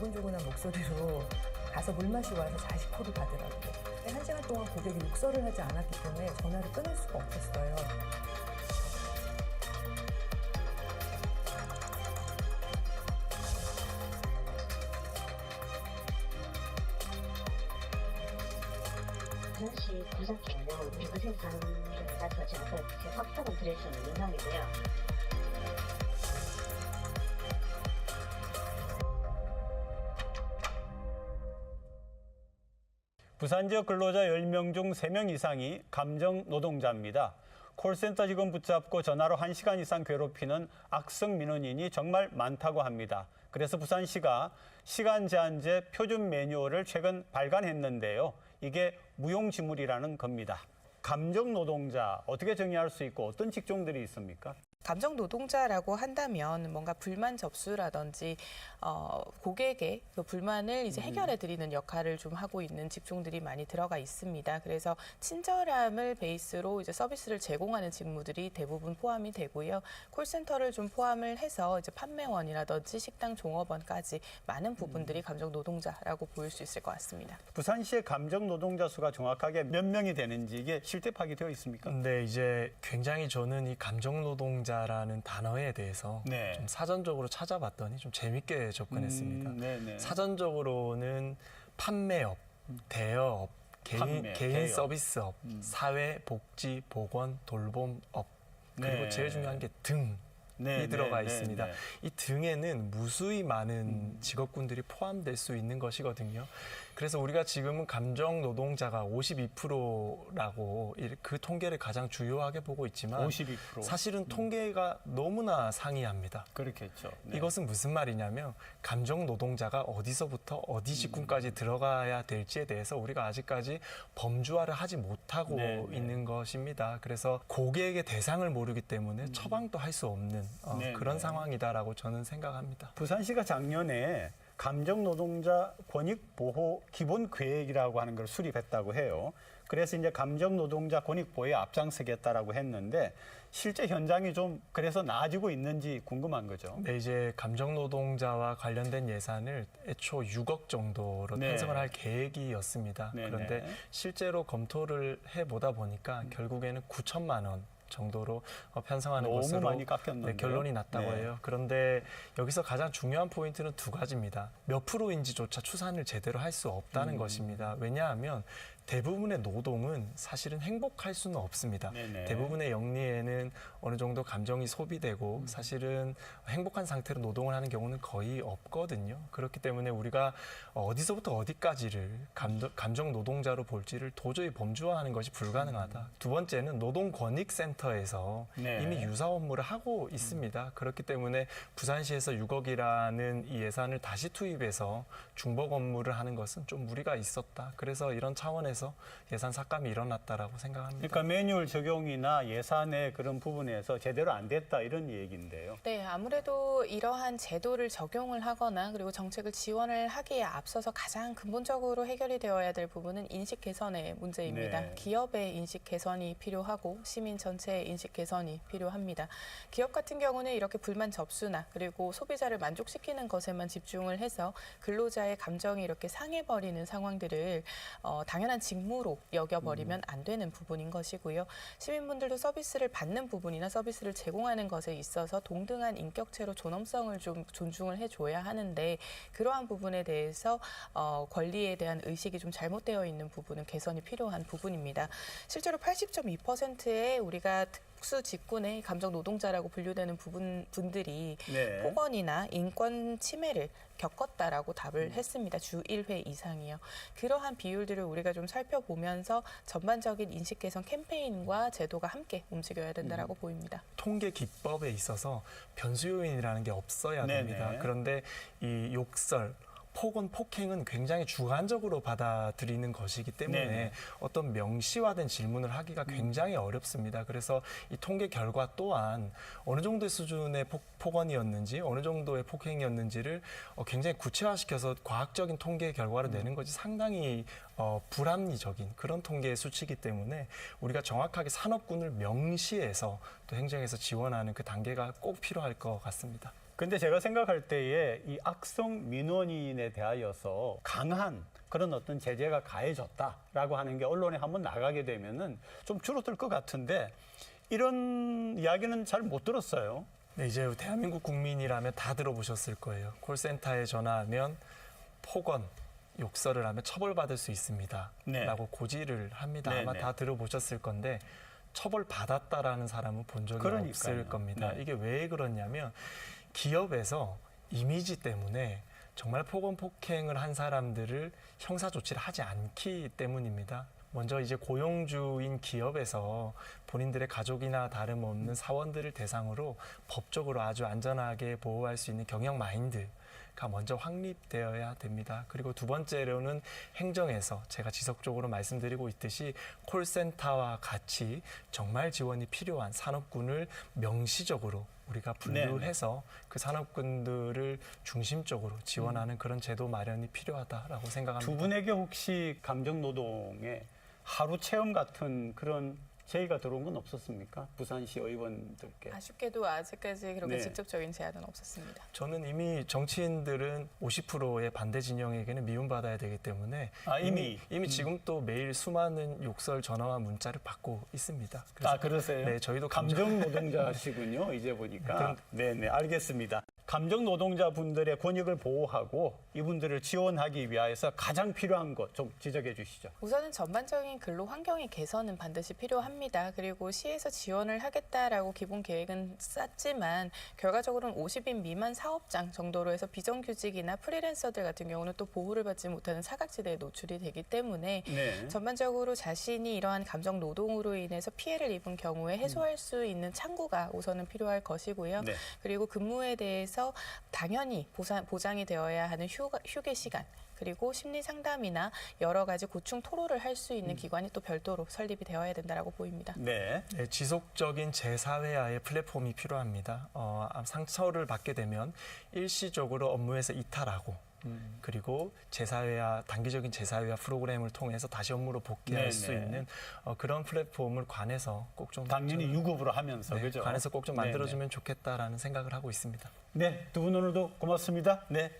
조근조근한 목소리로 가서 물 마시고 와서 자식호를 가더라고요. 1시간 동안 고객이 욕설을 하지 않았기 때문에 전화를 끊을 수가 없었어요. 부산시 구석계는 우리 고생 사람들을 따서 제가 확답을 드릴 수 있는 민원이고요. 부산 지역 근로자 10명 중 3명 이상이 감정 노동자입니다. 콜센터 직원 붙잡고 전화로 1시간 이상 괴롭히는 악성 민원인이 정말 많다고 합니다. 그래서 부산시가 시간 제한제 표준 매뉴얼을 최근 발간했는데요. 이게 무용지물이라는 겁니다. 감정 노동자 어떻게 정의할 수 있고 어떤 직종들이 있습니까? 감정 노동자라고 한다면 뭔가 불만 접수라든지 고객의 그 불만을 이제 해결해 드리는 역할을 좀 하고 있는 직종들이 많이 들어가 있습니다. 그래서 친절함을 베이스로 이제 서비스를 제공하는 직무들이 대부분 포함이 되고요. 콜센터를 좀 포함을 해서 이제 판매원이라든지 식당 종업원까지 많은 부분들이 감정 노동자라고 보일 수 있을 것 같습니다. 부산시의 감정 노동자 수가 정확하게 몇 명이 되는지 이게 실제 파악되어 있습니까? 네, 이제 굉장히 저는 이 감정 노동자라는 단어에 대해서 네. 좀 사전적으로 찾아봤더니 좀 재밌게 접근했습니다. 네네. 사전적으로는 판매업, 대여업, 개인 대여. 서비스업, 사회, 복지, 보건, 돌봄업, 그리고 네. 제일 중요한 게 등. 네, 이 들어가 네, 있습니다. 네, 네. 이 등에는 무수히 많은 직업군들이 포함될 수 있는 것이거든요. 그래서 우리가 지금은 감정 노동자가 52%라고 그 통계를 가장 주요하게 보고 있지만 52%. 사실은 통계가 너무나 상이합니다. 그렇겠죠. 네. 이것은 무슨 말이냐면 감정 노동자가 어디서부터 어디 직군까지 들어가야 될지에 대해서 우리가 아직까지 범주화를 하지 못하고 네, 네. 있는 것입니다. 그래서 고객의 대상을 모르기 때문에 처방도 할 수 없는 네, 그런 네. 상황이다라고 저는 생각합니다. 부산시가 작년에 감정 노동자 권익 보호 기본 계획이라고 하는 걸 수립했다고 해요. 그래서 이제 감정 노동자 권익 보호에 앞장서겠다라고 했는데 실제 현장이 좀 그래서 나아지고 있는지 궁금한 거죠. 네, 이제 감정 노동자와 관련된 예산을 애초 6억 정도로 네. 편성을 할 계획이었습니다. 네, 그런데 네. 실제로 검토를 해보다 보니까 결국에는 9천만 원 정도로 편성하는 너무 것으로 많이 깎였는데요. 결론이 났다고 네. 해요. 그런데 여기서 가장 중요한 포인트는 두 가지입니다. 몇 프로인지조차 추산을 제대로 할 수 없다는 것입니다. 왜냐하면 대부분의 노동은 사실은 행복할 수는 없습니다. 네네. 대부분의 영리에는 어느 정도 감정이 소비되고 사실은 행복한 상태로 노동을 하는 경우는 거의 없거든요. 그렇기 때문에 우리가 어디서부터 어디까지를 감정 노동자로 볼지를 도저히 범주화하는 것이 불가능하다. 두 번째는 노동권익센터에서 네. 이미 유사 업무를 하고 있습니다. 그렇기 때문에 부산시에서 6억이라는 이 예산을 다시 투입해서 중복 업무를 하는 것은 좀 무리가 있었다. 그래서 이런 차원에서 예산 삭감이 일어났다라고 생각합니다. 그러니까 매뉴얼 적용이나 예산의 그런 부분에서 제대로 안 됐다 이런 얘기인데요. 네, 아무래도 이러한 제도를 적용을 하거나 그리고 정책을 지원을 하기에 앞서서 가장 근본적으로 해결이 되어야 될 부분은 인식 개선의 문제입니다. 네. 기업의 인식 개선이 필요하고 시민 전체의 인식 개선이 필요합니다. 기업 같은 경우는 이렇게 불만 접수나 그리고 소비자를 만족시키는 것에만 집중을 해서 근로자의 감정이 이렇게 상해버리는 상황들을 당연한 직무로 여겨버리면 안 되는 부분인 것이고요. 시민분들도 서비스를 받는 부분이나 서비스를 제공하는 것에 있어서 동등한 인격체로 존엄성을 좀 존중을 해줘야 하는데 그러한 부분에 대해서 권리에 대한 의식이 좀 잘못되어 있는 부분은 개선이 필요한 부분입니다. 실제로 80.2%의 우리가 특수 직군의 감정 노동자라고 분류되는 분들이 네. 폭언이나 인권 침해를 겪었다라고 답을 했습니다. 주 1회 이상이요. 그러한 비율들을 우리가 좀 살펴보면서 전반적인 인식 개선 캠페인과 제도가 함께 움직여야 된다라고 보입니다. 통계 기법에 있어서 변수 요인이라는 게 없어야 됩니다. 네네. 그런데 이 욕설, 폭언, 폭행은 굉장히 주관적으로 받아들이는 것이기 때문에 네네. 어떤 명시화된 질문을 하기가 굉장히 어렵습니다. 그래서 이 통계 결과 또한 어느 정도의 수준의 폭언이었는지 어느 정도의 폭행이었는지를 굉장히 구체화시켜서 과학적인 통계 결과를 내는 것이 상당히 불합리적인 그런 통계의 수치이기 때문에 우리가 정확하게 산업군을 명시해서 또 행정에서 지원하는 그 단계가 꼭 필요할 것 같습니다. 근데 제가 생각할 때에 이 악성 민원인에 대하여서 강한 그런 어떤 제재가 가해졌다라고 하는 게 언론에 한번 나가게 되면은 좀 줄어들 것 같은데 이런 이야기는 잘 못 들었어요. 네, 이제 대한민국 국민이라면 다 들어보셨을 거예요. 콜센터에 전화하면 폭언, 욕설을 하면 처벌받을 수 있습니다. 네. 라고 고지를 합니다. 네, 아마 네. 다 들어보셨을 건데 처벌받았다라는 사람은 본 적이 그러니까요. 없을 겁니다. 네. 이게 왜 그러냐면 기업에서 이미지 때문에 정말 폭언 폭행을 한 사람들을 형사 조치를 하지 않기 때문입니다. 먼저 이제 고용주인 기업에서 본인들의 가족이나 다름없는 사원들을 대상으로 법적으로 아주 안전하게 보호할 수 있는 경영 마인드가 먼저 확립되어야 됩니다. 그리고 두 번째로는 행정에서 제가 지속적으로 말씀드리고 있듯이 콜센터와 같이 정말 지원이 필요한 산업군을 명시적으로 우리가 분류해서 그 산업군들을 중심적으로 지원하는 그런 제도 마련이 필요하다라고 생각합니다. 두 분에게 혹시 감정노동에 하루 체험 같은 그런 제의가 들어온 건 없었습니까? 부산시 의원들께. 아쉽게도 아직까지 그렇게 네. 직접적인 제안은 없었습니다. 저는 이미 정치인들은 50%의 반대 진영에게는 미움받아야 되기 때문에 이미? 지금 또 매일 수많은 욕설 전화와 문자를 받고 있습니다. 그러세요? 네, 저희도 감정 노동자시군요. 이제 보니까. 네, 알겠습니다. 감정 노동자분들의 권익을 보호하고 이분들을 지원하기 위해서 가장 필요한 것 좀 지적해 주시죠. 우선은 전반적인 근로 환경의 개선은 반드시 필요합니다. 그리고 시에서 지원을 하겠다라고 기본 계획은 쌌지만 결과적으로는 50인 미만 사업장 정도로 해서 비정규직이나 프리랜서들 같은 경우는 또 보호를 받지 못하는 사각지대에 노출이 되기 때문에 네. 전반적으로 자신이 이러한 감정 노동으로 인해서 피해를 입은 경우에 해소할 수 있는 창구가 우선은 필요할 것이고요. 네. 그리고 근무에 대해서 당연히 보장이 되어야 하는 휴게 시간 그리고 심리 상담이나 여러 가지 고충 토로를 할 수 있는 기관이 또 별도로 설립이 되어야 된다라고 보입니다. 네. 네, 지속적인 재사회화의 플랫폼이 필요합니다. 상처를 받게 되면 일시적으로 업무에서 이탈하고 그리고 단기적인 재사회화 프로그램을 통해서 다시 업무로 복귀할 수 네네. 있는 그런 플랫폼을 관해서 꼭 좀 당연히 유급으로 하면서 그죠? 관해서 꼭 좀 네네. 만들어주면 좋겠다라는 생각을 하고 있습니다. 네, 두 분 오늘도 고맙습니다. 네.